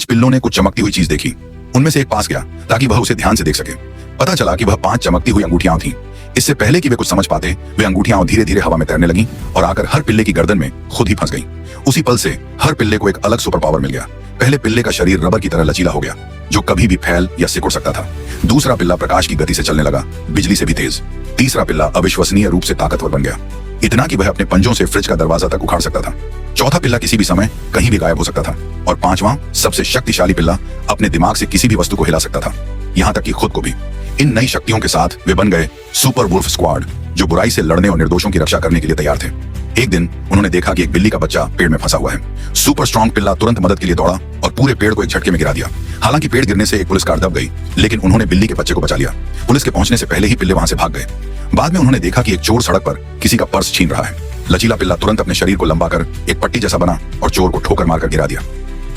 पिल्लों ने कुछ चमकती हुई चीज देखी। उनमें से एक पास गया ताकि वह उसे ध्यान से देख सके। पता चला कि वह 5 चमकती हुई अंगूठियां थीं। इससे पहले कि वे कुछ समझ पाते, वे अंगूठियां धीरे धीरे हवा में तैरने लगीं और आकर हर पिल्ले की गर्दन में खुद ही फंस गईं। उसी पल से हर पिल्ले को एक अलग सुपर पावर मिल गया। पहले पिल्ले का शरीर रबर की तरह लचीला हो गया, जो कभी भी फैल या सिकुड़ सकता था। दूसरा पिल्ला प्रकाश की गति से चलने लगा, बिजली से भी तेज। तीसरा पिल्ला अविश्वसनीय रूप से ताकतवर बन गया, इतना कि वह अपने पंजों से फ्रिज का दरवाजा तक उखाड़ सकता था। चौथा पिल्ला किसी भी समय कहीं भी गायब हो सकता था। और पांचवां सबसे शक्तिशाली पिल्ला अपने दिमाग से किसी भी वस्तु को हिला सकता था, यहाँ तक कि खुद को भी। इन नई शक्तियों के साथ वे बन गए सुपर वुल्फ स्क्वाड, जो बुराई से लड़ने और निर्दोषों की रक्षा करने के लिए तैयार थे। एक दिन उन्होंने देखा कि एक बिल्ली का बच्चा पेड़ में फंसा हुआ है। सुपर स्ट्रॉन्ग पिल्ला तुरंत मदद के लिए दौड़ा और पूरे पेड़ को एक झटके में गिरा दिया। हालांकि पेड़ गिरने से एक पुलिस कार दब गई, लेकिन उन्होंने बिल्ली के बच्चे को बचा लिया। पुलिस के पहुंचने से पहले ही पिल्ले वहां से भाग गए। बाद में उन्होंने देखा कि एक चोर सड़क पर किसी का पर्स छीन रहा है। लचीला पिल्ला तुरंत अपने शरीर को लंबा कर एक पट्टी जैसा बना और चोर को ठोकर मारकर गिरा दिया।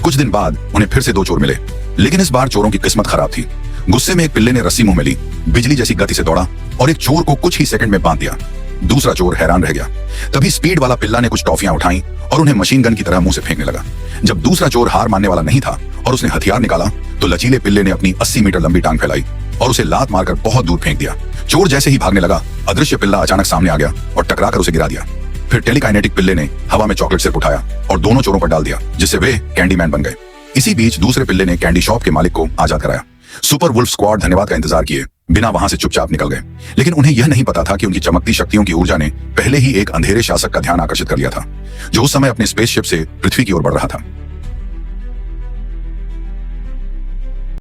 कुछ दिन बाद उन्हें फिर से 2 चोर मिले, लेकिन इस बार चोरों की किस्मत खराब थी। गुस्से में एक पिल्ले ने रस्सी मुंह में ली, बिजली जैसी गति से दौड़ा और एक चोर को कुछ ही सेकंड में बांध दिया। दूसरा चोर हैरान रह गया। तभी स्पीड वाला पिल्ला ने कुछ टॉफियां उठाई और उन्हें मशीन गन की तरह मुंह से फेंकने लगा। जब दूसरा चोर हार मानने वाला नहीं था और उसने हथियार निकाला, तो लचीले पिल्ले ने अपनी 80 मीटर लंबी टांग फैलाई और उसे लात मारकर बहुत दूर फेंक दिया। चोर जैसे ही भागने लगा, अदृश्य पिल्ला अचानक सामने आ गया और टकराकर उसे गिरा दिया। फिर टेलीकाइनेटिक पिल्ले ने हवा में चॉकलेट सिर्फ उठाया और दोनों चोरों पर डाल दिया, जिससे वे कैंडी मैन बन गए। इसी बीच दूसरे पिल्ले ने कैंडी शॉप के मालिक को आजाद कराया। सुपर वुल्फ स्क्वाड धन्यवाद का इंतजार किए बिना वहां से चुपचाप निकल गए, लेकिन उन्हें यह नहीं पता था कि उनकी चमकती शक्तियों की ऊर्जा ने पहले ही एक अंधेरे शासक का ध्यान आकर्षित कर लिया था, जो उस समय अपने स्पेसशिप से पृथ्वी की ओर बढ़ रहा था।